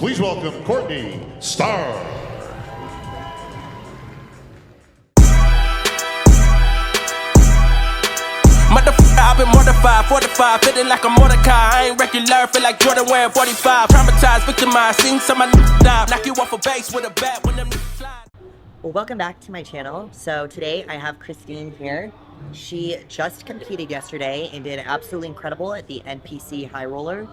Please welcome Courtney Starr. I've been mortified, 45, feeling like a Mordecai. I ain't regular, feel like Jordan wearing 45. Traumatized, victimized, seen some of my die. Knock you off a base with a bat when them fly. Well, welcome back to my channel. So today I have Christine here. She just competed yesterday and did absolutely incredible at the NPC High Roller.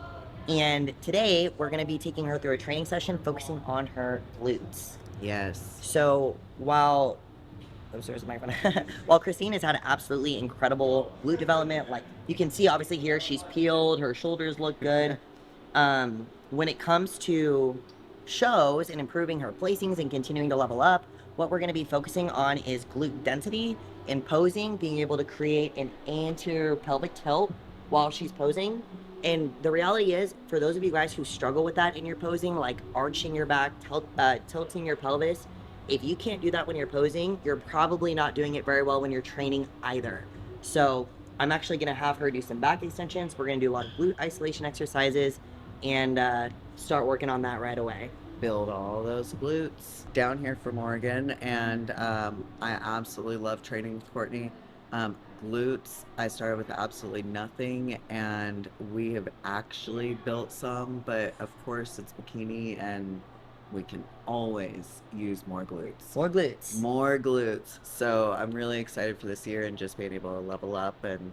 And today we're going to be taking her through a training session focusing on her glutes. Yes. So while while Christine has had absolutely incredible glute development, like you can see obviously here she's peeled, her shoulders look good. When it comes to shows and improving her placings and continuing to level up, what we're going to be focusing on is glute density and posing, being able to create an anterior pelvic tilt while she's posing. And the reality is, for those of you guys who struggle with that in your posing, like arching your back, tilting your pelvis, if you can't do that when you're posing, you're probably not doing it very well when you're training either. So I'm actually going to have her do some back extensions. We're going to do a lot of glute isolation exercises and start working on that right away. Build all those glutes. Down here from Oregon, and I absolutely love training with Courtney. Glutes, I started with absolutely nothing, and we have actually built some, but of course it's Bikini, and we can always use more glutes. More glutes. More glutes. So I'm really excited for this year and just being able to level up, and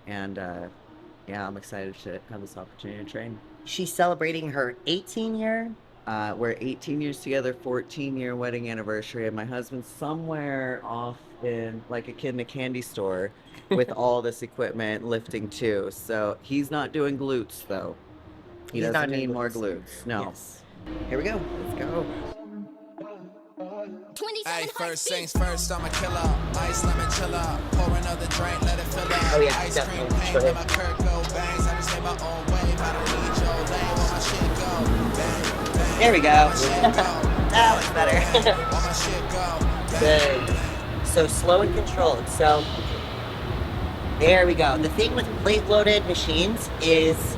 yeah, I'm excited to have this opportunity to train. She's celebrating her 18-year. We're 18 years together, 14-year wedding anniversary, and my husband's somewhere off in like a kid in a candy store with all this equipment lifting too. So he's not doing glutes though. He doesn't need more glutes. No. Yes. Here we go. Let's go. Hey, first things first, I'm a killer. Ice lemon chiller. Pour another drink, let it fill up. Oh, yeah, Ice cream definitely. paint, Go let ahead. my curve go bangs. I just made my own wave. I don't need your lane. Where my shit go. Bang, bang. There we go. Where my shit go. That was better. Where my shit go. Bang. Good. So slow and controlled. So there we go. The thing with plate loaded machines is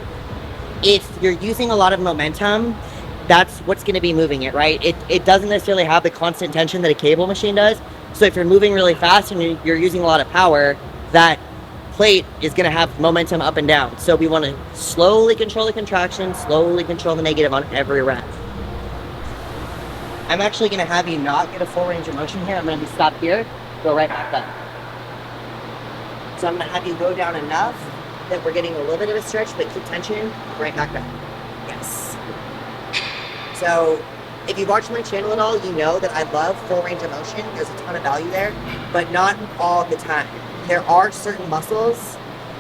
if you're using a lot of momentum, that's what's going to be moving it, right? It doesn't necessarily have the constant tension that a cable machine does. So if you're moving really fast and you're using a lot of power, that plate is going to have momentum up and down. So we want to slowly control the contraction, slowly control the negative on every rep. I'm actually going to have you not get a full range of motion here. I'm going to be stopped here, go right back up. So I'm going to have you go down enough that we're getting a little bit of a stretch, but keep tension, right back up. Yes. So if you've watched my channel at all, you know that I love full range of motion. There's a ton of value there, but not all the time. There are certain muscles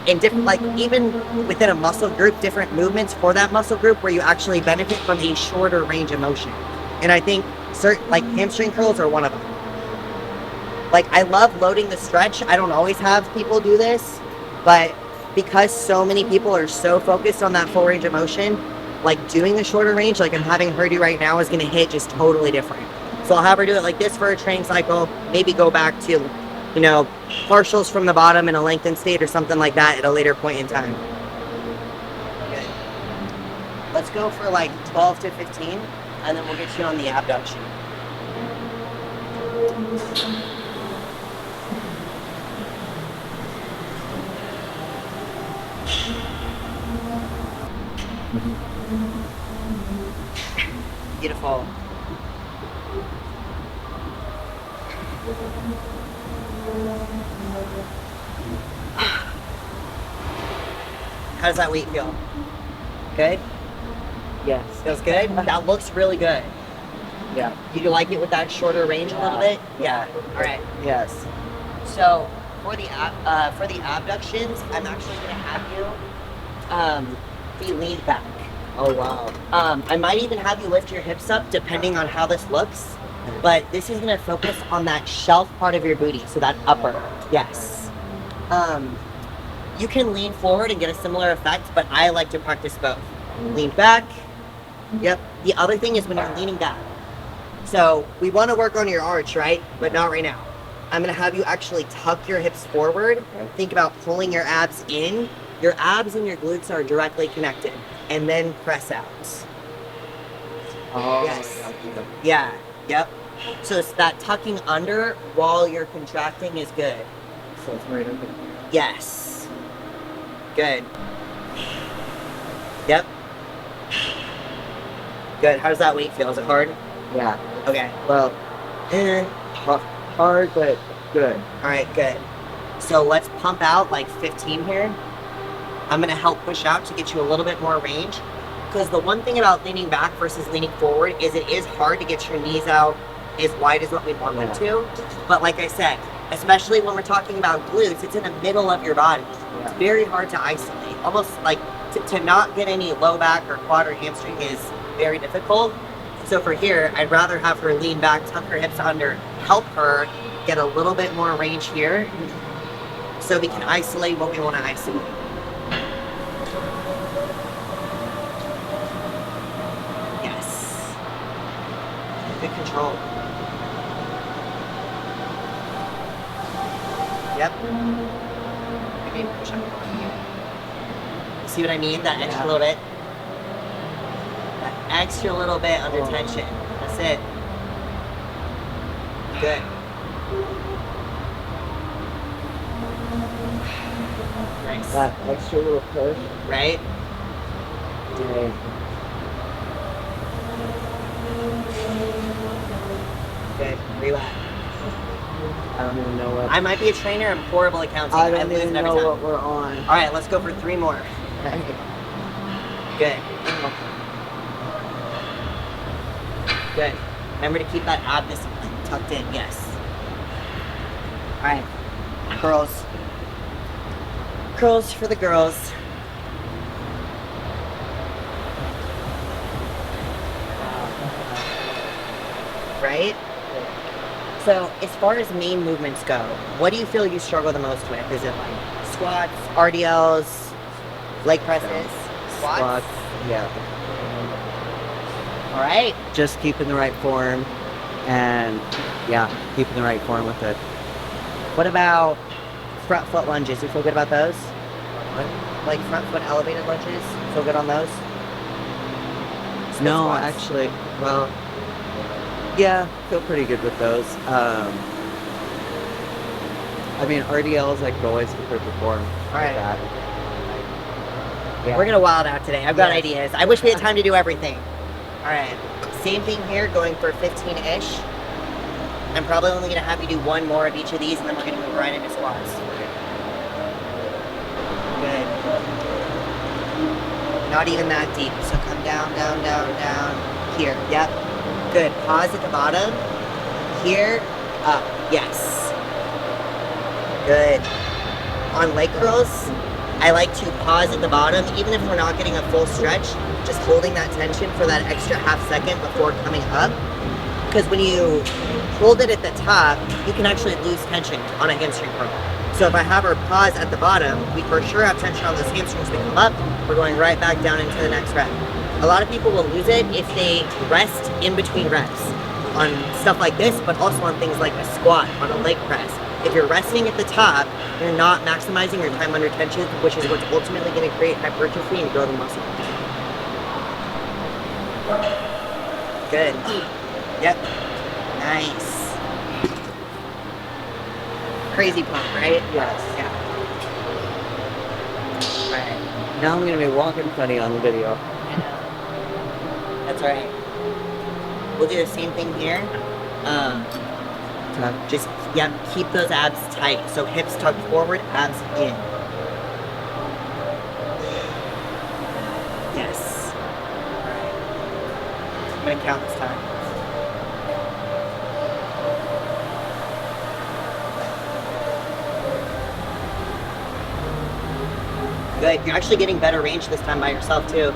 and different, like even within a muscle group, different movements for that muscle group where you actually benefit from a shorter range of motion. And I think certain, like hamstring curls are one of them. Like I love loading the stretch. I don't always have people do this, but because so many people are so focused on that full range of motion, like doing the shorter range, like I'm having her do right now, is going to hit just totally different. So I'll have her do it like this for a training cycle, maybe go back to, you know, partials from the bottom in a lengthened state or something like that at a later point in time. Good. Let's go for like 12 to 15, and then we'll get you on the abduction. Beautiful. How does that weight feel? Good? Yes. Feels good? That looks really good. Yeah. You like it with that shorter range a little bit? Yeah. All right. Yes. So for the abductions, I'm actually going to have you be leaned back. Oh wow. I might even have you lift your hips up depending on how this looks, but this is going to focus on that shelf part of your booty, so that upper. Yes. You can lean forward and get a similar effect, but I like to practice both. Lean back. Yep. The other thing is when you're leaning back. So we want to work on your arch, right? But not right now. I'm going to have you actually tuck your hips forward. Think about pulling your abs in. Your abs and your glutes are directly connected. And then press out. Oh, Yes. Yeah. Yep. So it's that tucking under while you're contracting is good. So it's right over here. Yes. Good. Yep. Good. How does that weight feel? Is it hard? Yeah. Okay. Well, Eh. hard, but good. All right, good. So let's pump out like 15 here. I'm gonna help push out to get you a little bit more range. Because the one thing about leaning back versus leaning forward is it is hard to get your knees out as wide as what we want them to. But like I said, especially when we're talking about glutes, it's in the middle of your body. It's very hard to isolate. Almost like to not get any low back or quad or hamstring is very difficult. So for here, I'd rather have her lean back, tuck her hips under, help her get a little bit more range here so we can isolate what we want to isolate. Yes. Good control. Yep. Maybe push up. See what I mean? That extra little bit. That extra little bit under tension. That's it. Good. Nice. That extra little push. Right? Dang. Good. Relax. I don't even know what. I might be a trainer. I'm horrible at counting. I don't lose even it every know time. what we're on. All right, let's go for 3 more. Good. Good. Remember to keep that ab discipline tucked in. Yes. All right. Curls. Curls for the girls. Right? So, as far as main movements go, what do you feel you struggle the most with? Is it like squats, RDLs, leg presses, Squats. Yeah. All right. Just keeping the right form, and yeah, keeping the right form with it. What about front foot lunges? You feel good about those? Like front foot elevated lunges? Feel good on those? Split No, squats? actually, well, yeah, feel pretty good with those. I mean, RDLs I could always improve the form. All right. That. Yeah. We're gonna wild out today. I've got Yes. ideas. I wish we had time to do everything. All right. Same thing here, going for 15-ish. I'm probably only gonna have you do 1 more of each of these, and then we're gonna move right into squats. Good. Not even that deep. So come down, down, down, down. Here. Yep. Good. Pause at the bottom. Here. Up. Yes. Good. On leg curls, I like to pause at the bottom, even if we're not getting a full stretch, just holding that tension for that extra half second before coming up. Because when you hold it at the top, you can actually lose tension on a hamstring curl. So if I have her pause at the bottom, we for sure have tension on those hamstrings that come up. We're going right back down into the next rep. A lot of people will lose it if they rest in between reps on stuff like this, but also on things like a squat, on a leg press. If you're resting at the top, you're not maximizing your time under tension, which is what's ultimately going to create hypertrophy and grow the muscle. Good. Yep. Nice. Crazy pump, right? Yes. Yeah. Alright. Now I'm gonna be walking funny on the video. That's alright. We'll do the same thing here. Just, yeah, keep those abs tight. So hips tucked forward, abs in. Yes. Alright. I'm gonna count this time. Good. You're actually getting better range this time by yourself too.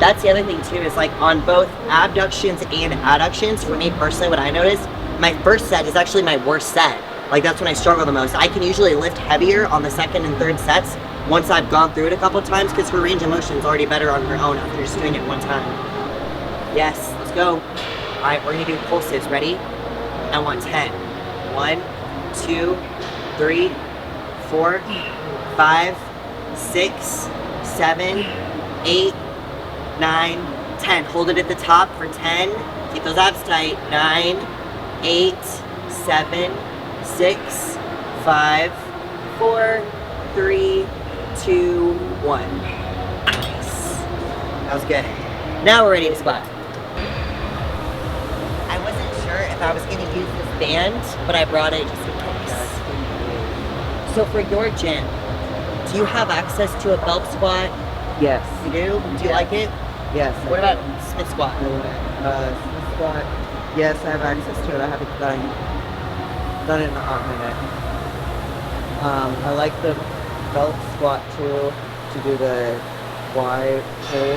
That's the other thing too, is like on both abductions and adductions, for me personally, what I noticed, my first set is actually my worst set. Like that's when I struggle the most. I can usually lift heavier on the second and third sets once I've gone through it a couple of times, because her range of motion is already better on her own after just doing it one time. Yes, let's go. All right, we're gonna do pulses. Ready? I want 10. 1, 2, 3, 4, 5, 6, 7, 8, 9, 10. Hold it at the top for 10. Keep those abs tight. 9, 8, 7, 6, 5, 4, 3, 2, 1. Nice. That was good. Now we're ready to squat. I wasn't sure if I was going to use this band, but I brought it just in case. So for your gym, do you have access to a belt squat? Yes. You do? Do you like it? Yes. What about Smith squat? Smith squat. Yes, I have access to it. I haven't done it in a hot minute. I like the belt squat too, to do the Y pull,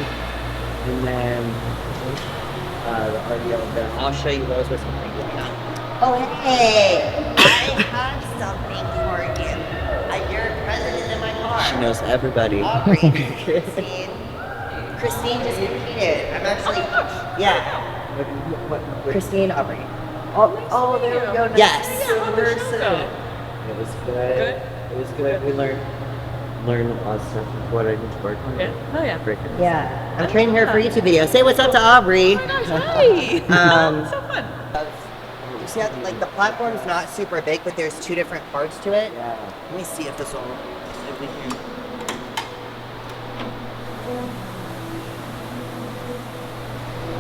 and then the RDL there. I'll show you those with some things like that. Oh, hey! I have something for you. You're president in my car. She knows everybody. Aubrey, Christine. Christine just competed. I'm actually, yeah. Christine, Aubrey. Oh, there we go. Nice Yes. to meet you in person. It was good. It was good. We learned a lot of stuff of what I need to work on. Yeah. Oh, yeah. Yeah. I'm training her for a YouTube video. Say what's up to Aubrey. Oh my gosh, hi! So fun. You see how, like, the platform's not super big, but there's 2 different parts to it. Yeah. Let me see if this will, if we can.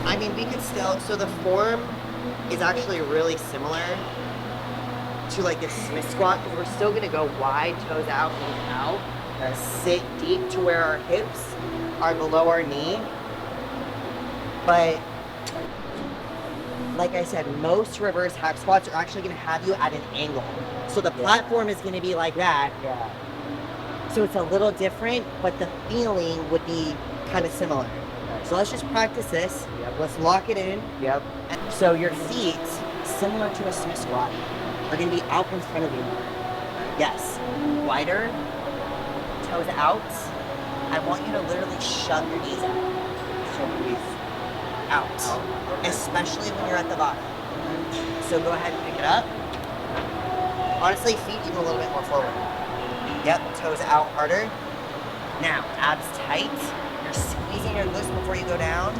I mean, we could still, so the form is actually really similar to like a Smith squat, because we're still gonna go wide, toes out, knees out, sit deep to where our hips are below our knee. But like I said, most reverse hack squats are actually gonna have you at an angle. So the platform is gonna be like that. Yeah. So it's a little different, but the feeling would be kind of similar. So let's just practice this. Yep. Let's lock it in. Yep. So your feet, similar to a Smith squat, are gonna be out in front of you. Yes. Wider, toes out. I want you to literally shove your knees out. Shove your knees out. Especially when you're at the bottom. So go ahead and pick it up. Honestly, feet even a little bit more forward. Yep, toes out harder. Now, abs tight. You're squeezing your glutes before you go down.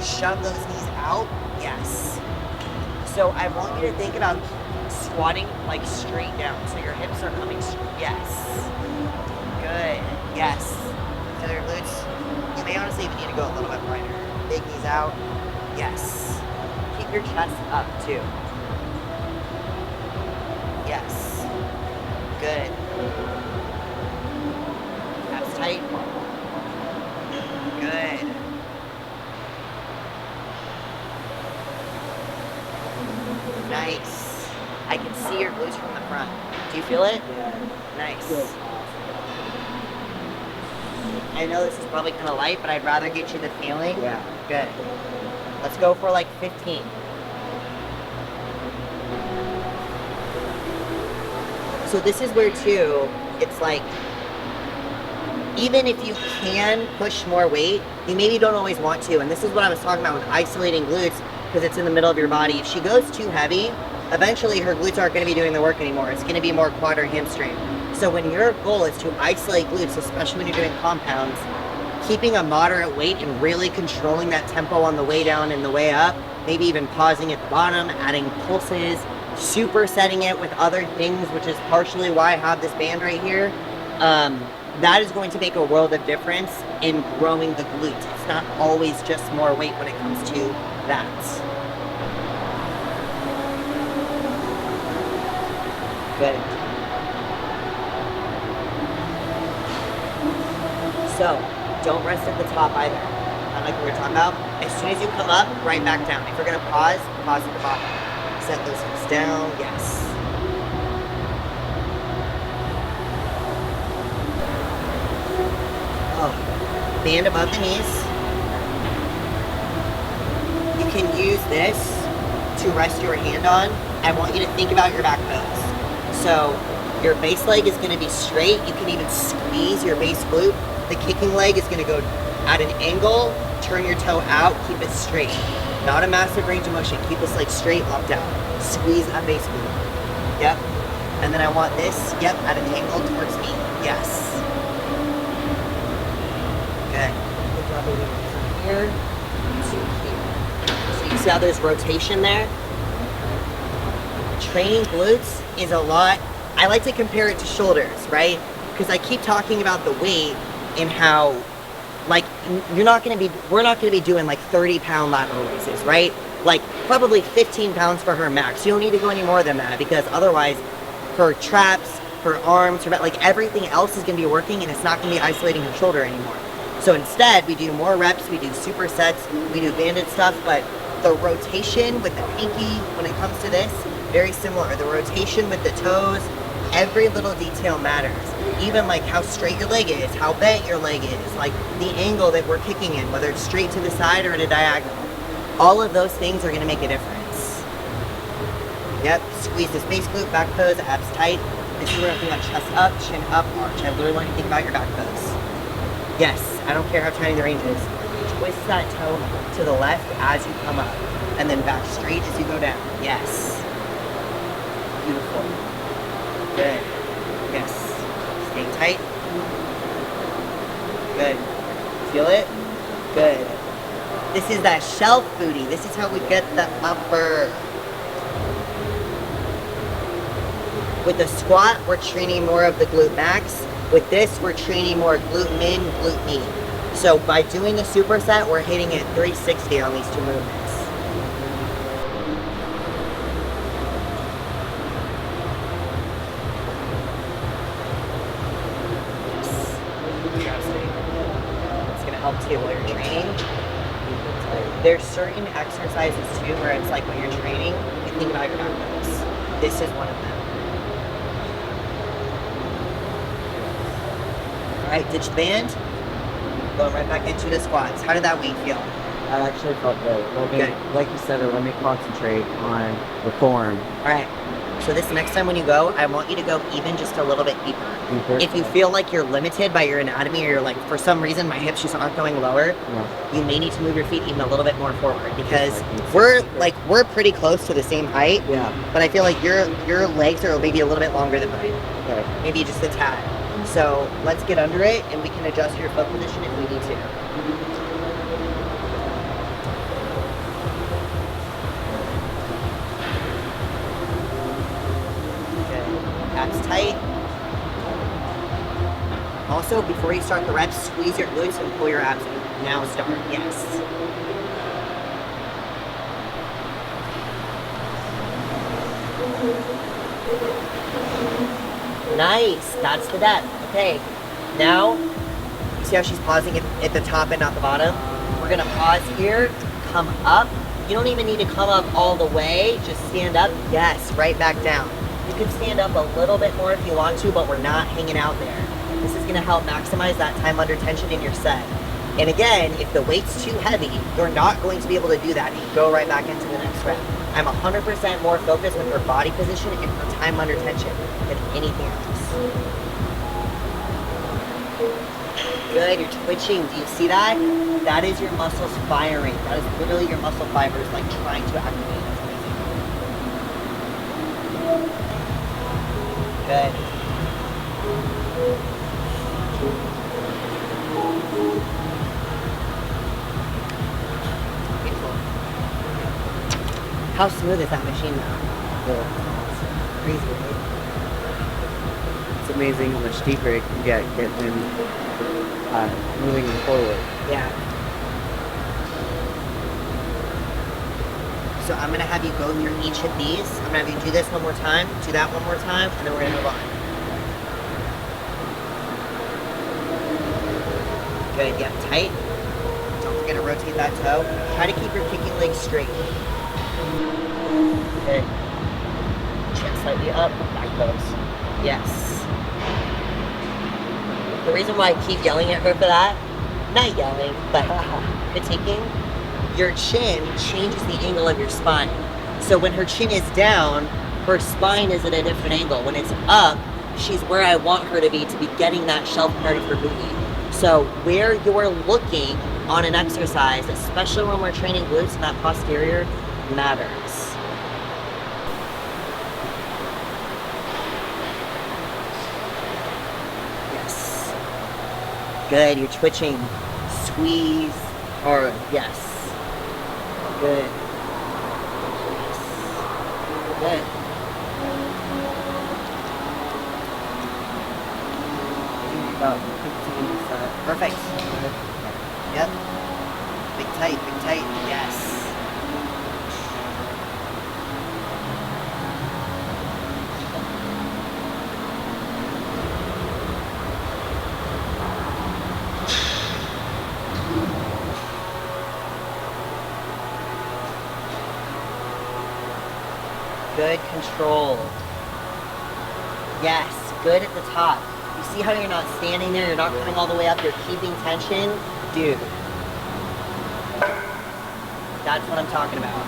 Shove those knees out. Yes. So I want you to think about squatting like straight down. So your hips are coming straight. Yes. Good. Yes. To your glutes. You may honestly even need to go a little bit wider. Big knees out. Yes. Keep your chest up too. Yes. Good. Abs tight. Good. Nice. I can see your glutes from the front. Do you feel it? Yeah. Nice. Good. I know this is probably kind of light, but I'd rather get you the feeling. Yeah. Good. Let's go for like 15. So this is where too, it's like, even if you can push more weight, you maybe don't always want to. And this is what I was talking about with isolating glutes, because it's in the middle of your body. If she goes too heavy, eventually her glutes aren't going to be doing the work anymore. It's going to be more quad or hamstring. So when your goal is to isolate glutes, especially when you're doing compounds, keeping a moderate weight and really controlling that tempo on the way down and the way up, maybe even pausing at the bottom, adding pulses, supersetting it with other things, which is partially why I have this band right here. That is going to make a world of difference in growing the glutes. It's not always just more weight when it comes to that. Good. So, don't rest at the top either. Like we were talking about, as soon as you come up, right back down. If you're gonna pause at the bottom. Set those hips down, yes. Oh, band above the knees. You can use this to rest your hand on. I want you to think about your back pose. So your base leg is gonna be straight. You can even squeeze your base glute. The kicking leg is gonna go at an angle, turn your toe out, keep it straight. Not a massive range of motion. Keep this leg straight, locked down. Squeeze that base glute. Yep. And then I want this, yep, at an angle towards me. Yes. Good. Here. See how there's rotation there? Training glutes is a lot. I like to compare it to shoulders, right? Because I keep talking about the weight and how, like, we're not going to be doing like 30-pound lateral raises, right? Like probably 15 pounds for her max. You don't need to go any more than that, because otherwise her traps, her arms, her back, like everything else is going to be working, and it's not going to be isolating her shoulder anymore. So instead, we do more reps, we do supersets, we do banded stuff, but the rotation with the pinky, when it comes to this, very similar. The rotation with the toes, every little detail matters. Even like how straight your leg is, how bent your leg is, like the angle that we're kicking in, whether it's straight to the side or at a diagonal. All of those things are going to make a difference. Yep, squeeze this base glute, back pose, abs tight. This is where I think about chest up, chin up, arch. I literally want you to think about your back pose. Yes, I don't care how tiny the range is. Twist that toe to the left as you come up, and then back straight as you go down. Yes. Beautiful. Good. Yes. Stay tight. Good. Feel it? Good. This is that shelf booty. This is how we get the upper. With the squat, we're training more of the glute max. With this, we're training more glute min, glute knee. So by doing the superset, we're hitting it 360 on these two movements. It's gonna help too while you're training. There's certain exercises too where it's like when you're training, you think about your back pose. This is one of them. Alright, ditch the band. Going right back into the squats. How did that weight feel? I actually felt good. Like you said, let me concentrate on the form. Alright, so this next time when you go, I want you to go even just a little bit deeper. If you feel like you're limited by your anatomy, or you're like, for some reason my hips just aren't going lower, you may need to move your feet even a little bit more forward, because we're pretty close to the same height, but I feel like your legs are maybe a little bit longer than mine. Okay. Maybe just a tad. So let's get under it, and we can adjust your foot position if we need to. Okay, abs tight. Also, before you start the reps, squeeze your glutes and pull your abs in. Now start, yes. Nice, that's the depth. Okay, now, you see how she's pausing at the top and not the bottom? We're gonna pause here, come up. You don't even need to come up all the way, just stand up. Yes, right back down. You can stand up a little bit more if you want to, but we're not hanging out there. This is gonna help maximize that time under tension in your set. And again, if the weight's too heavy, you're not going to be able to do that and go right back into the next rep. I'm 100% more focused with her body position and her time under tension than anything else. Good, you're twitching. Do you see that? That is your muscles firing. That is literally your muscle fibers like trying to activate. Good. Beautiful. How smooth is that machine now? Crazy, right? It's amazing how much deeper it can get when moving forward. Yeah. So I'm gonna have you go through each of these. I'm gonna have you do this one more time, do that one more time, and then we're gonna move on. Good, yeah, tight. Don't forget to rotate that toe. Try to keep your kicking leg straight. Good. Chin slightly up, back pose. Yes. The reason why I keep yelling at her for that, not yelling, but critiquing, your chin changes the angle of your spine. So when her chin is down, her spine is at a different angle. When it's up, she's where I want her to be getting that shelf part of her booty. So where you're looking on an exercise, especially when we're training glutes and that posterior, matters. Good, you're twitching. Squeeze hard, yes. Good. and tight. Yes. Good control. Yes, good at the top. You see how you're not standing there, you're not coming all the way up, you're keeping tension? Dude. That's what I'm talking about.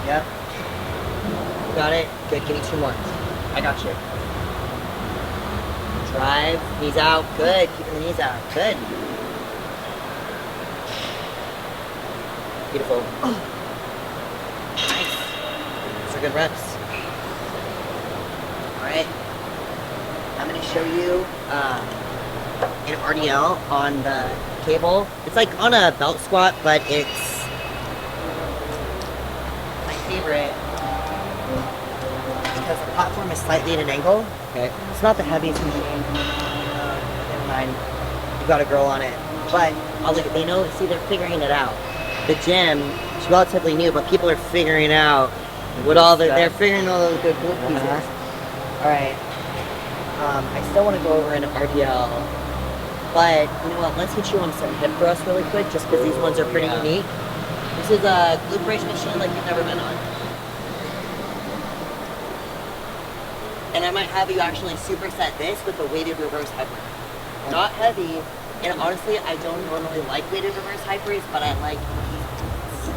Yep. Got it. Good. Give me 2 more. I got you. Drive. Knees out. Good. Keeping the knees out. Good. Beautiful. Oh. Nice. Those are good reps. Alright. I'm going to show you an RDL on the cable. It's like on a belt squat, but it's favorite because the platform is slightly at an angle. Okay. It's not the heaviest machine. Never mind. You got a girl on it. But I'll look at see they're figuring it out. The gym is relatively new, but people are figuring out what all they're figuring all those good glute pieces. Alright. I still want to go over an RDL. But you know what, let's hit you on some hip thrusts really quick just because these ones are pretty unique. This is a glute bridge machine like you've never been on. And I might have you actually superset this with a weighted reverse hyper. Not heavy, and honestly, I don't normally like weighted reverse hypers, but I like these.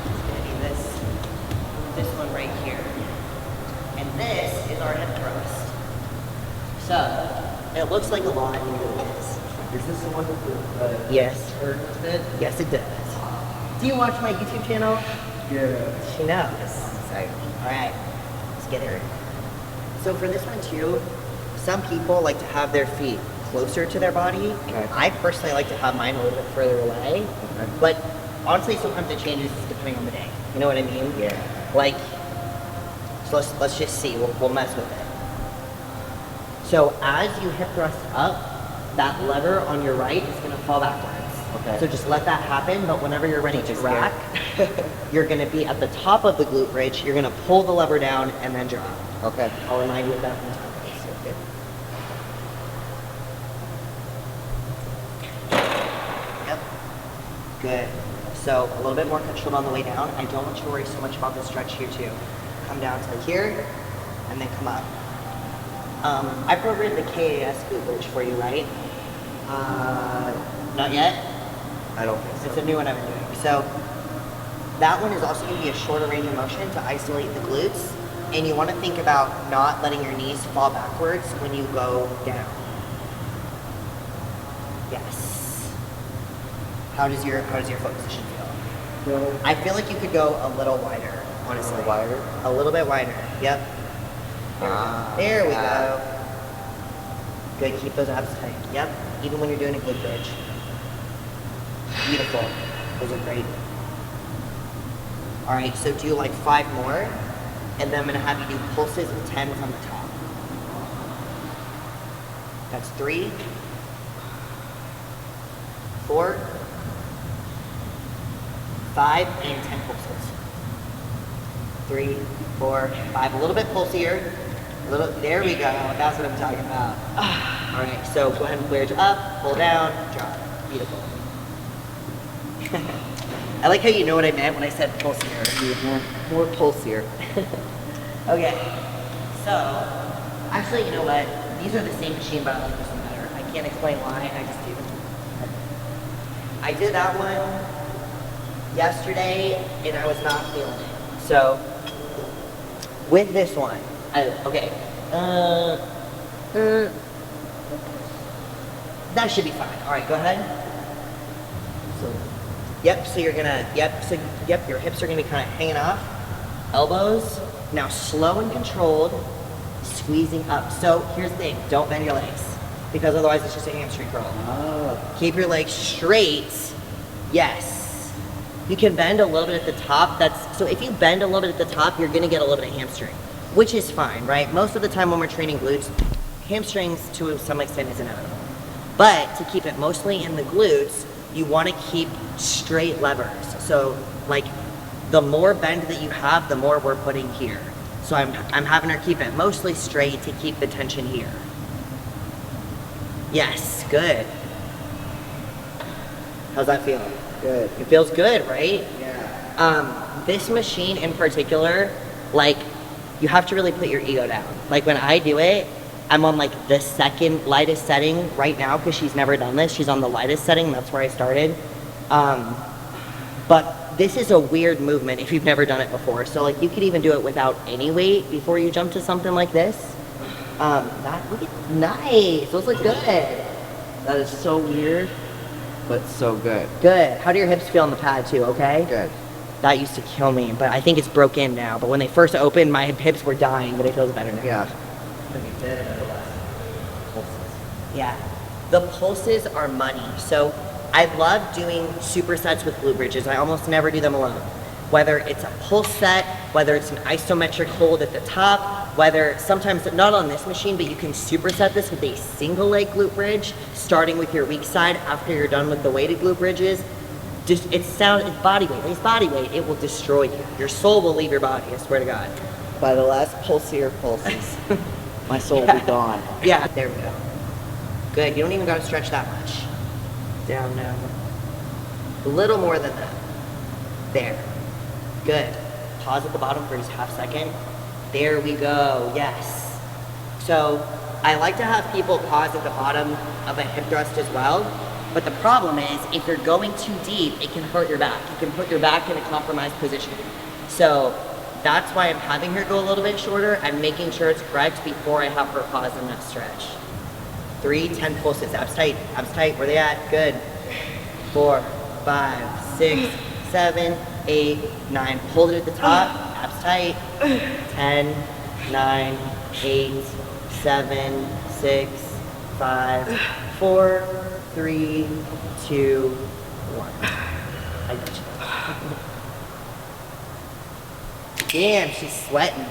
It's gonna be this one right here. And this is our hip thrust. So, it looks like a lot, and it really is. Is this the one with the Yes. bird fit? Yes, it does. Do you watch my YouTube channel? Yeah. She knows. So, alright, let's get her. So for this one too, some people like to have their feet closer to their body. Okay. I personally like to have mine a little bit further away. Okay. But honestly, sometimes it changes depending on the day. You know what I mean? Yeah. Like, so let's just see. We'll mess with it. So as you hip thrust up, that lever on your right is going to fall backwards. Okay. So just let that happen, but whenever you're ready to rack, you're going to be at the top of the glute bridge. You're going to pull the lever down and then drop. Okay. I'll remind you of that from time. Yep. Good. So a little bit more controlled on the way down. I don't want you to worry so much about the stretch here too. Come down to here and then come up. I programmed the KAS glute bridge for you, right? Not yet? I don't think so. It's a new one I've been doing. So that one is also going to be a shorter range of motion to isolate the glutes. And you want to think about not letting your knees fall backwards when you go down. Yes. How does your foot position feel? No. I feel like you could go a little wider, honestly. Wider? A little bit wider. Yep. There we go. Good. Keep those abs tight. Yep. Even when you're doing a glute bridge. Beautiful. Those are great. All right. So do like 5 more, and then I'm gonna have you do pulses of 10 from the top. That's 3, 4, 5, and 10 pulses. 3, 4, 5. A little bit pulsier. There we go. That's what I'm talking about. All right. So go ahead and clear up, pull down, drop. Beautiful. I like how you know what I meant when I said pulsier. More pulsier. Okay. So, actually, you know what? These are the same machine, but I like this one better. I can't explain why. I just do. I did that one yesterday, and I was not feeling it. So, with this one, okay. That should be fine. All right, go ahead. So, Yep, so you're gonna, your hips are gonna be kind of hanging off. Elbows, now slow and controlled, squeezing up. So here's the thing, don't bend your legs, because otherwise it's just a hamstring curl. Oh. Keep your legs straight, yes. You can bend a little bit at the top, so if you bend a little bit at the top, you're gonna get a little bit of hamstring, which is fine, right? Most of the time when we're training glutes, hamstrings to some extent is inevitable. But to keep it mostly in the glutes, you want to keep straight levers. So like the more bend that you have, the more we're putting here. So I'm having her keep it mostly straight to keep the tension here. Yes, good. How's that feel? Good. It feels good, right? Yeah. This machine in particular, like, you have to really put your ego down. Like when I do it, I'm on like the second lightest setting right now because she's never done this. She's on the lightest setting, that's where I started. But this is a weird movement if you've never done it before. So like you could even do it without any weight before you jump to something like this. Nice, those look good. That is so weird, but so good. Good, how do your hips feel on the pad too, okay? Good. That used to kill me, but I think it's broke in now. But when they first opened, my hips were dying, but it feels better now. Yeah. Yeah, the pulses are money. So I love doing supersets with glute bridges. I almost never do them alone. Whether it's a pulse set, whether it's an isometric hold at the top, whether sometimes, not on this machine, but you can superset this with a single leg glute bridge, starting with your weak side after you're done with the weighted glute bridges. Just, it's body weight, it's body weight, it will destroy you. Your soul will leave your body, I swear to God. By the last pulsier pulses, my soul will be gone. Yeah, there we go. Good, you don't even gotta stretch that much. Down now. A little more than that. There. Good. Pause at the bottom for just half second. There we go, yes. So, I like to have people pause at the bottom of a hip thrust as well. But the problem is, if you're going too deep, it can hurt your back. You can put your back in a compromised position. So, that's why I'm having her go a little bit shorter. I'm making sure it's correct before I have her pause in that stretch. 3, 10 pulses, abs tight, where they at? Good. 4, 5, 6, 7, 8, 9. Hold it at the top, abs tight. 10, 9, 8, 7, 6, 5, 4, 3, 2, 1. I got you. Damn, she's sweating.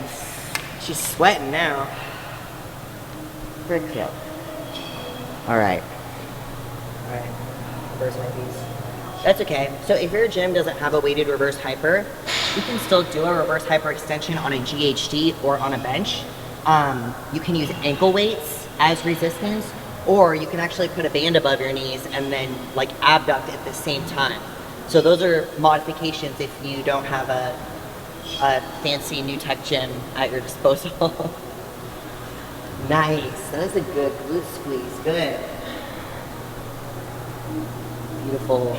She's sweating now. Frick yeah. Alright. Alright. Reverse my piece. That's okay. So if your gym doesn't have a weighted reverse hyper, you can still do a reverse hyperextension on a GHD or on a bench. You can use ankle weights as resistance, or you can actually put a band above your knees and then like abduct at the same time. So those are modifications if you don't have a fancy new tech gym at your disposal. Nice, that is a good glute squeeze, good. Beautiful.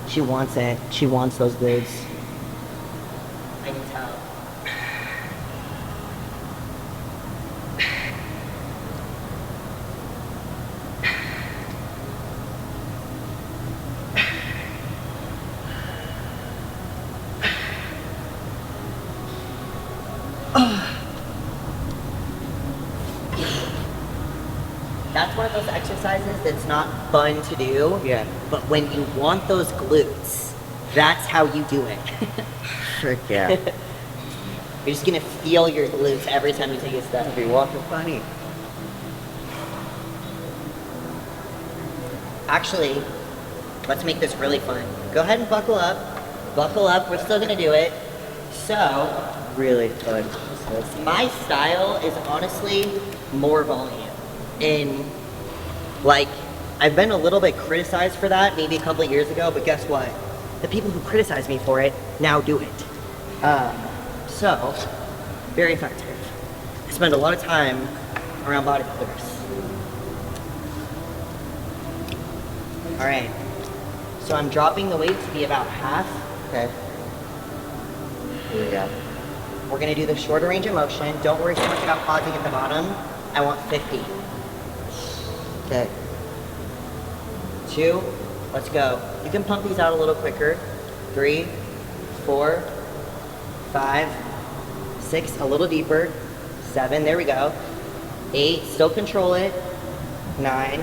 She wants it, she wants those glutes. I can tell. That's one of those exercises that's not fun to do. Yeah. But when you want those glutes, that's how you do it. Frick yeah. You're just gonna feel your glutes every time you take a step. Be walking funny. Actually, let's make this really fun. Go ahead and buckle up. Buckle up, we're still gonna do it. So, Really fun. my style is honestly more volume. And like, I've been a little bit criticized for that maybe a couple of years ago, but guess what? The people who criticize me for it now do it. So, very effective. I spend a lot of time around bodybuilders. All right, so I'm dropping the weight to be about half. Okay. Here we go. We're gonna do the shorter range of motion. Don't worry so much about pausing at the bottom. I want 50. Okay. 2, Let's go. You can pump these out a little quicker. 3, 4, 5, 6, a little deeper. 7, there we go. 8, still control it. 9,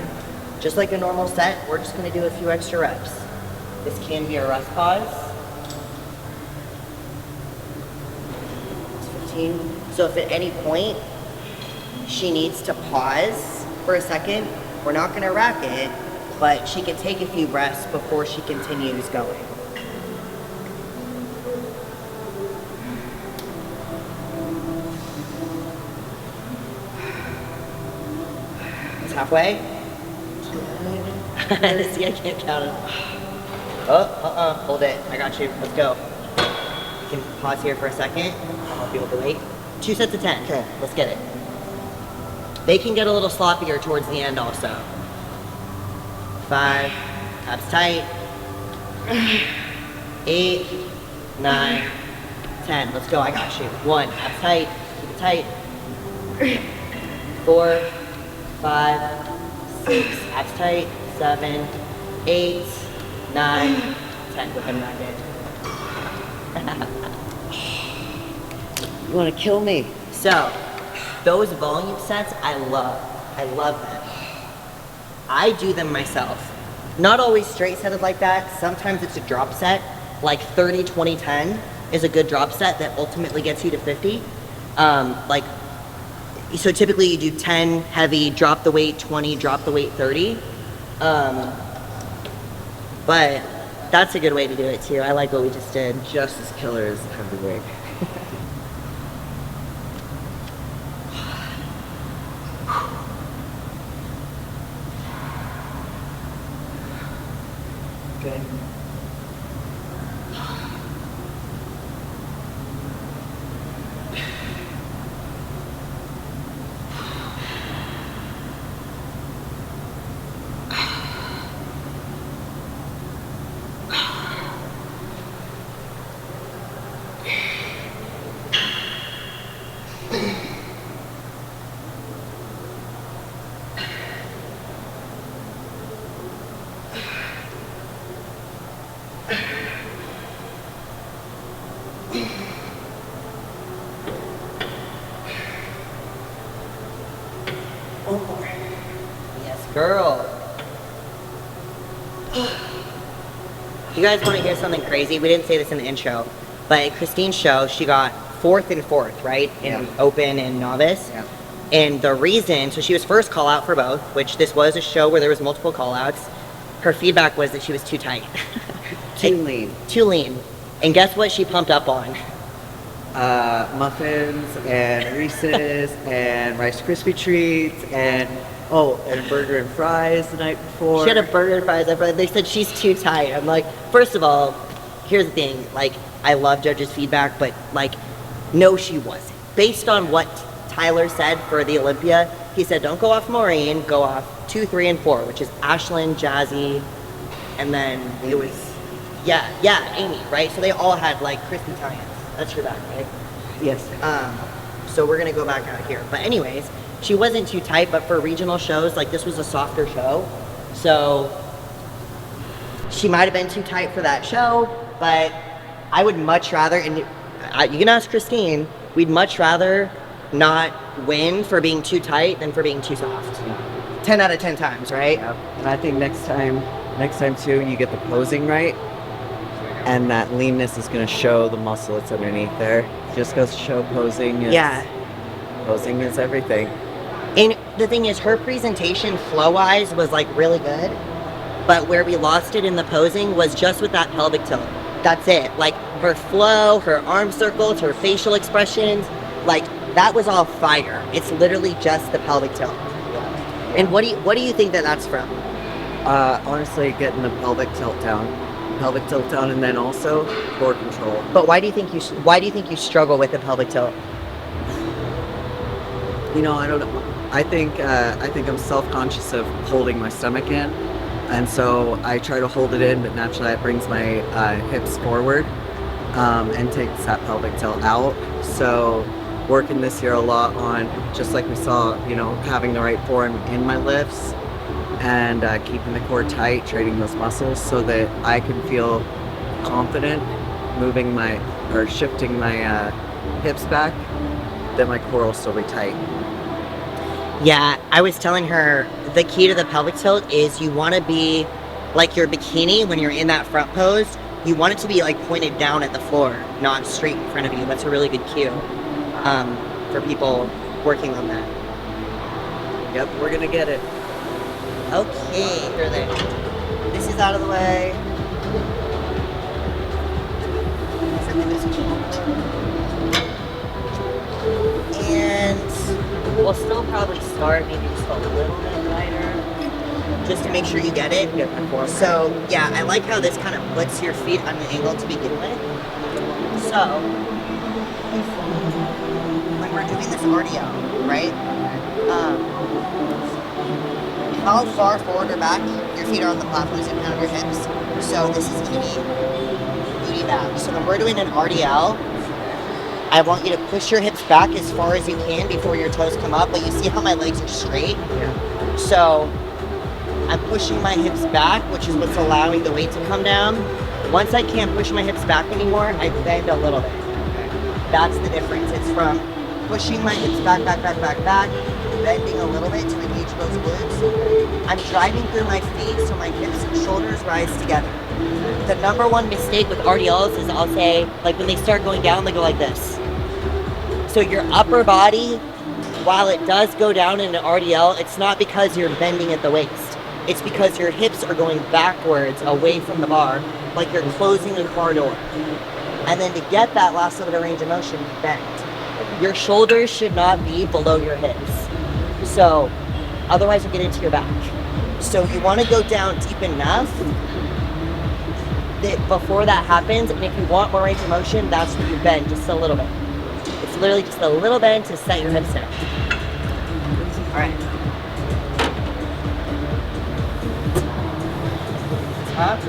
just like a normal set, we're just gonna do a few extra reps. This can be a rest pause. 15. So if at any point she needs to pause for a second, we're not gonna rack it, but she can take a few breaths before she continues going. It's halfway. See, I can't count it. Oh, hold it. I got you. Let's go. You can pause here for a second. I'll help you with the weight. 2 sets of 10. Okay. Let's get it. They can get a little sloppier towards the end also. 5, abs tight. 8, 9, 10. Let's go. I got you. 1, abs tight. Keep it tight. 4, 5, 6, abs tight. 7, 8, 9, 10. Go ahead and rack it. You want to kill me? So, those volume sets, I love. I love them. I do them myself. Not always straight setted like that. Sometimes it's a drop set. Like 30, 20, 10 is a good drop set that ultimately gets you to 50. So typically you do 10 heavy, drop the weight 20, drop the weight 30. But that's a good way to do it too. I like what we just did. Just as killer as heavyweight. Good. Yes, girl. You guys want to hear something crazy? We didn't say this in the intro, but at Christine's show, she got 4th and 4th, right? In open and novice. Yeah. And the reason, so she was first call out for both, which this was a show where there was multiple call outs. Her feedback was that she was too tight. Too lean. Too lean. And guess what she pumped up on? Muffins and Reese's and Rice Krispie treats and burger and fries the night before. She had a burger and fries. They said she's too tight. I'm like, first of all, here's the thing. Like, I love judges' feedback, but like, no, she wasn't. Based on what Tyler said for the Olympia, he said, don't go off Maureen, go off 2, 3, and 4, which is Ashlyn, Jazzy, and then it was, Amy, right? So they all had like crispy tie-ins. That's your back, right? Yes. So we're gonna go back out here. But anyways, she wasn't too tight, but for regional shows, like this was a softer show. So she might have been too tight for that show, but I would much rather, and you can ask Christine, we'd much rather not win for being too tight than for being too soft. 10 out of 10 times, right? Yep. And I think next time too, you get the posing right, and that leanness is going to show the muscle that's underneath there. Just goes to show posing is everything. And the thing is, her presentation flow-wise was like really good, but where we lost it in the posing was just with that pelvic tilt. That's it. Like her flow, her arm circles, her facial expressions, like that was all fire. It's literally just the pelvic tilt. And what do you think that's from? Honestly, getting the pelvic tilt down, and then also core control. But why do you think you struggle with the pelvic tilt? You know, I don't know. I think I'm self-conscious of holding my stomach in, and so I try to hold it in, but naturally that brings my hips forward and takes that pelvic tilt out. So working this year a lot on, just like we saw, you know, having the right form in my lifts and keeping the core tight, training those muscles so that I can feel confident moving or shifting my hips back, then my core will still be tight. Yeah, I was telling her the key to the pelvic tilt is you want to be like your bikini when you're in that front pose. You want it to be like pointed down at the floor, not straight in front of you. That's a really good cue for people working on that. Yep, we're gonna get it. Okay, here they. This is out of the way. And we'll still probably start maybe just a little bit lighter, just to make sure you get it. So yeah, I like how this kind of puts your feet on an angle to begin with. So when we're doing this RDL, right? How far forward or back your feet are on the platform is dependent on your hips. So this is going to be booty back. So when we're doing an RDL, I want you to push your hips back as far as you can before your toes come up, but you see how my legs are straight? Yeah. So I'm pushing my hips back, which is what's allowing the weight to come down. Once I can't push my hips back anymore, I bend a little bit. That's the difference. It's from pushing my hips back, bending a little bit to engage those glutes. I'm driving through my feet so my hips and shoulders rise together. The number one mistake with RDLs is I'll say, like when they start going down, they go like this. So your upper body, while it does go down in an RDL, it's not because you're bending at the waist. It's because your hips are going backwards away from the bar, like you're closing a car door. And then to get that last little bit of range of motion, you bend. Your shoulders should not be below your hips. So otherwise you'll get into your back. So you want to go down deep enough that before that happens, and if you want more range of motion, that's where you bend just a little bit. It's literally just a little bend to set your hips down. All right. Up.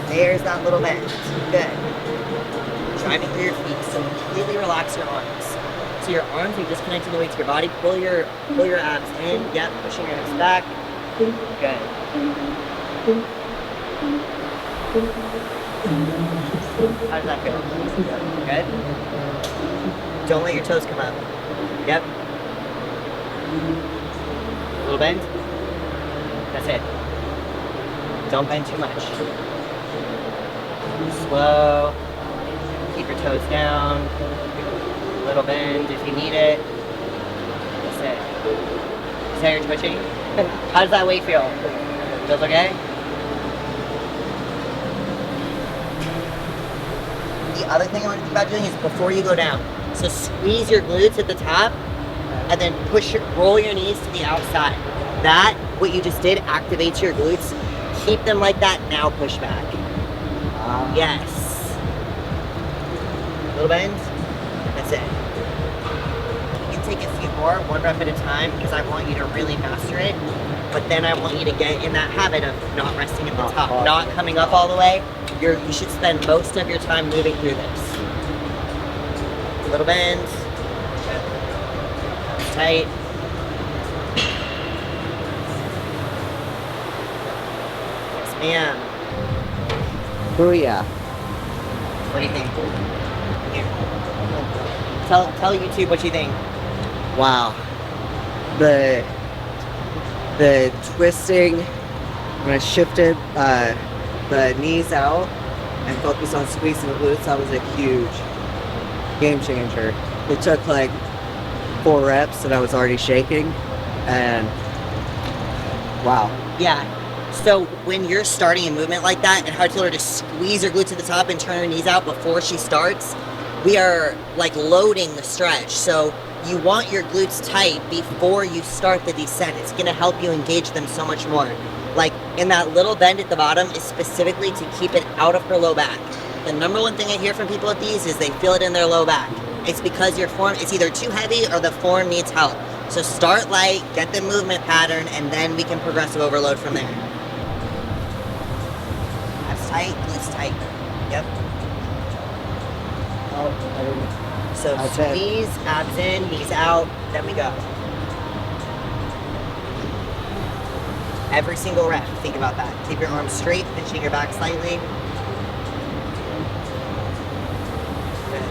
There's that little bend. Good. Driving through your feet, so completely relax your arms. So your arms are just connecting the weight to your body. Pull your abs in. Yep, pushing your hips back. Good. How does that feel? Good? Don't let your toes come up. Yep. A little bend. That's it. Don't bend too much. Slow. Keep your toes down. A little bend if you need it. That's it. Is that your twitching? How does that weight feel? Feels okay? The other thing I want to think about doing is before you go down. So squeeze your glutes at the top and then roll your knees to the outside. That, what you just did, activates your glutes. Keep them like that, now push back. Yes. Little bend. That's it. You can take a few more, one rep at a time, because I want you to really master it. But then I want you to get in that habit of not resting at the top, not coming up all the way. You should spend most of your time moving through this. Little bend. Tight. Yes, ma'am. Booyah. What do you think? Tell YouTube what you think. Wow. The twisting, when I shifted the knees out and focused on squeezing the glutes, that was a huge game changer. It took like 4 reps and I was already shaking, and wow. Yeah. So when you're starting a movement like that, and how I told her to squeeze her glutes to the top and turn her knees out before she starts, we are like loading the stretch. So you want your glutes tight before you start the descent. It's gonna help you engage them so much more. Like in that little bend at the bottom is specifically to keep it out of her low back. The number one thing I hear from people at these is they feel it in their low back. It's because your form is either too heavy or the form needs help. So start light, get the movement pattern, and then we can progressive overload from there. Abs tight, glutes tight. Yep. So That's it. squeeze, abs in, knees out, then we go. Every single rep, think about that. Keep your arms straight, pinching your back slightly. Good.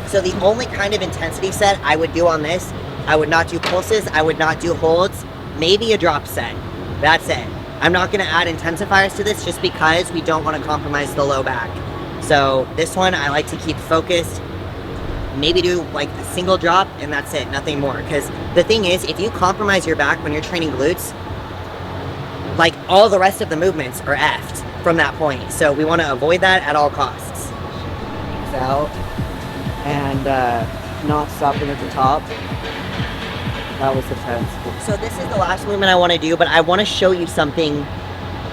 So the only kind of intensity set I would do on this, I would not do pulses, I would not do holds, maybe a drop set. That's it. I'm not gonna add intensifiers to this just because we don't wanna compromise the low back. So this one, I like to keep focused, maybe do like a single drop and that's it, nothing more. Because the thing is, if you compromise your back when you're training glutes, like all the rest of the movements are effed from that point. So we wanna avoid that at all costs. Out. And not stopping at the top. That was intense. So this is the last movement I want to do, but I want to show you something,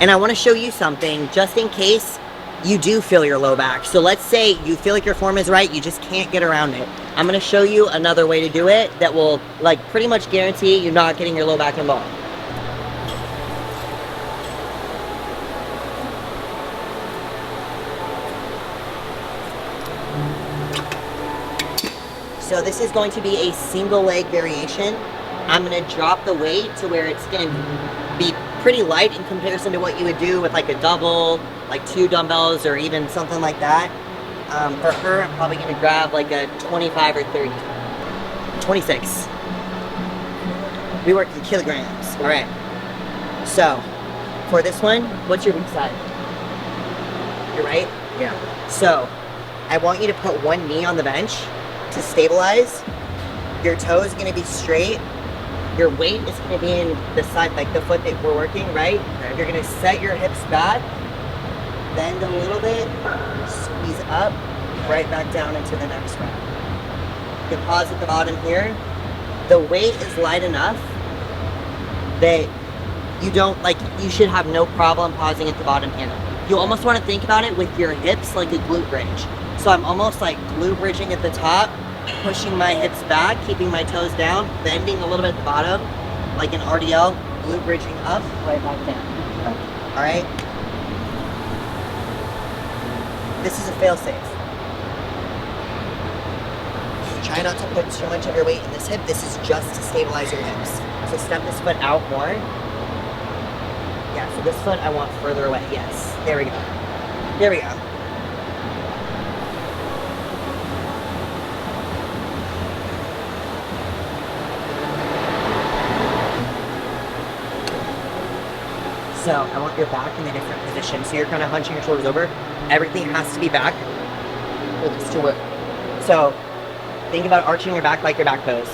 and I want to show you something just in case you do feel your low back. So let's say you feel like your form is right, you just can't get around it. I'm going to show you another way to do it that will like pretty much guarantee you not getting your low back involved. So this is going to be a single leg variation. I'm gonna drop the weight to where it's gonna be pretty light in comparison to what you would do with like a double, like 2 dumbbells or even something like that. For her, I'm probably gonna grab like a 25 or 30. 26. We work in kilograms. All right. So for this one, what's your weak side? You're right? Yeah. So I want you to put one knee on the bench to stabilize. Your toe is going to be straight. Your weight is going to be in the side, like the foot that we're working, right? Okay. You're going to set your hips back, bend a little bit, squeeze up, right back down into the next rep. You can pause at the bottom here. The weight is light enough that you don't, like, you should have no problem pausing at the bottom here. You almost want to think about it with your hips like a glute bridge. So I'm almost like glute bridging at the top, pushing my hips back, keeping my toes down, bending a little bit at the bottom, like an RDL, glute bridging up, right back down. All right? This is a fail-safe. Try not to put too much of your weight in this hip. This is just to stabilize your hips. So step this foot out more. Yeah, so this foot I want further away. Yes, there we go. There we go. So I want your back in a different position. So you're kind of hunching your shoulders over. Everything has to be back for this to work. So think about arching your back like your back pose.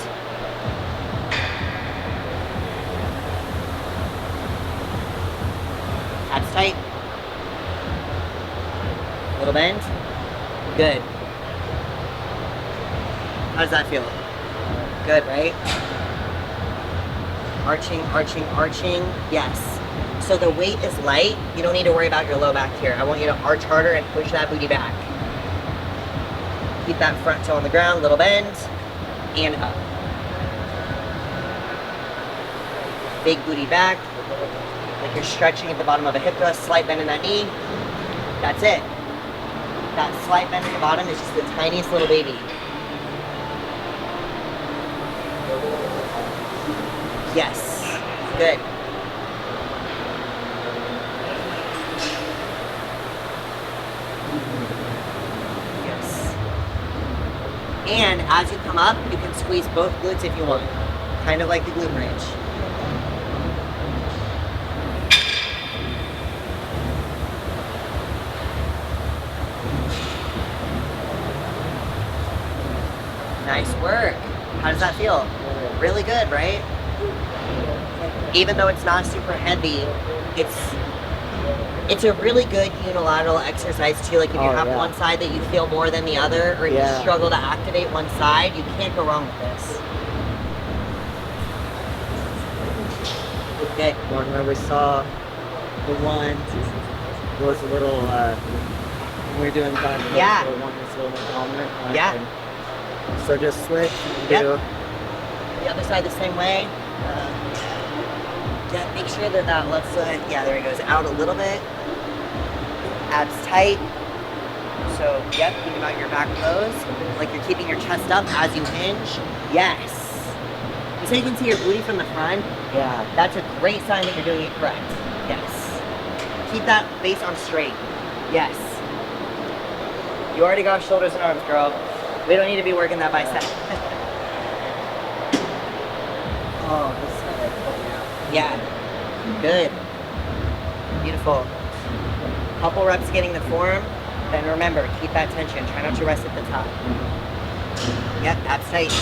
Abs tight. Little bend. Good. How does that feel? Good, right? Arching, arching, arching. Yes. So the weight is light. You don't need to worry about your low back here. I want you to arch harder and push that booty back. Keep that front toe on the ground, little bend, and up. Big booty back, like you're stretching at the bottom of a hip thrust, slight bend in that knee. That's it. That slight bend at the bottom is just the tiniest little baby. Yes, good. And as you come up, you can squeeze both glutes if you want. Kind of like the glute bridge. Nice work. How does that feel? Really good, right? Even though it's not super heavy, it's a really good unilateral exercise too. Like if you have one side that you feel more than the other, or if you struggle to activate one side, you can't go wrong with this. Okay. One where we saw the one was a little We're doing kind of Yeah. one is a little more dominant. Right? Yeah. And so just switch and Yep. do. The other side the same way. Yeah, make sure that that left side, yeah, there it goes, out a little bit. Abs tight. So, yep, think about your back pose. Like you're keeping your chest up as you hinge. Yes. So you can see your booty from the front. Yeah, that's a great sign that you're doing it correct. Yes. Keep that base arm straight. Yes. You already got shoulders and arms, girl. We don't need to be working that bicep. Oh, this side. Yeah. Good. Beautiful. Couple reps getting the form. Then remember, keep that tension. Try not to rest at the top. Yep, abs tight.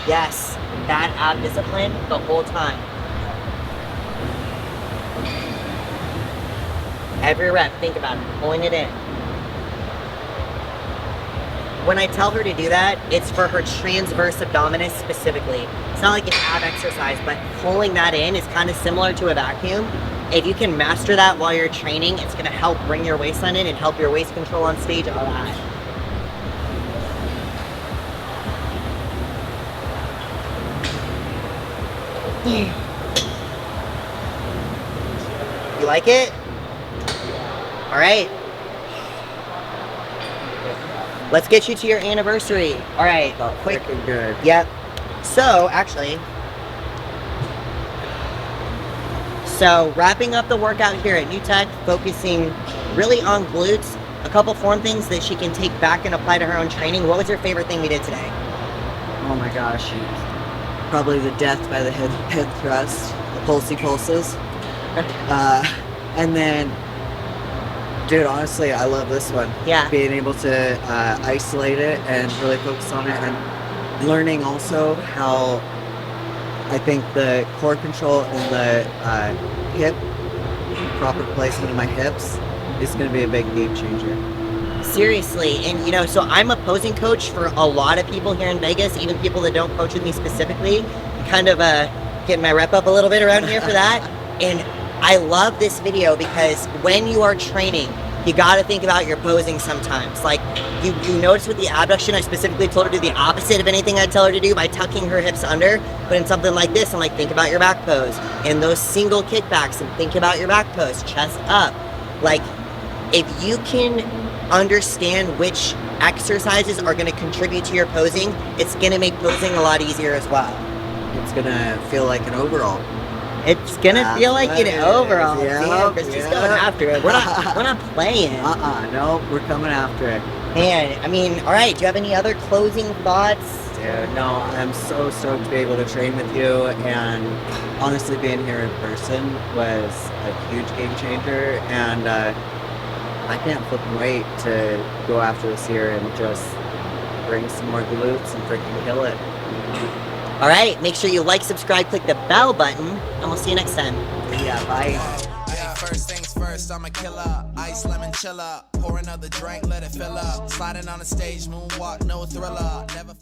Yes. That ab discipline the whole time. Every rep, think about it. Pulling it in. When I tell her to do that, it's for her transverse abdominis specifically. It's not like an ab exercise, but pulling that in is kind of similar to a vacuum. If you can master that while you're training, it's gonna help bring your waistline in and help your waist control on stage a lot. You like it? All right. Let's get you to your anniversary. All right, quick. Freaking good. Yep. So, actually, wrapping up the workout here at New Tech, focusing really on glutes, a couple form things that she can take back and apply to her own training. What was your favorite thing we did today? Oh my gosh. Probably the death by the head thrust, the pulsy pulses. And then, dude, honestly, I love this one. Yeah. Being able to isolate it and really focus on it, and learning also how I think the core control and the hip, proper placement of my hips is going to be a big game changer. Seriously, and you know, so I'm a posing coach for a lot of people here in Vegas, even people that don't coach with me specifically. Kind of getting my rep up a little bit around here for that. And I love this video because when you are training, you got to think about your posing sometimes. Like you notice with the abduction, I specifically told her to do the opposite of anything I tell her to do by tucking her hips under. But in something like this, I'm like, think about your back pose. In those single kickbacks, and think about your back pose, chest up. Like if you can understand which exercises are going to contribute to your posing, it's going to make posing a lot easier as well. It's going to feel like an overall. It's gonna feel like an overall. Yeah, Damn, but she's going after it. We're not playing. No, we're coming after it. Man, I mean, all right. Do you have any other closing thoughts? Dude, no, I'm so stoked to be able to train with you, and honestly, being here in person was a huge game changer, and I can't flipping wait to go after this year and just bring some more glutes and freaking kill it. All right. Make sure you like, subscribe, click the bell button, and we'll see you next time. Yeah, bye. Hey, first things first, I'm a killer. Ice lemon chiller. Pour another drink, let it fill up. Sliding on the stage, moonwalk, no thriller. Never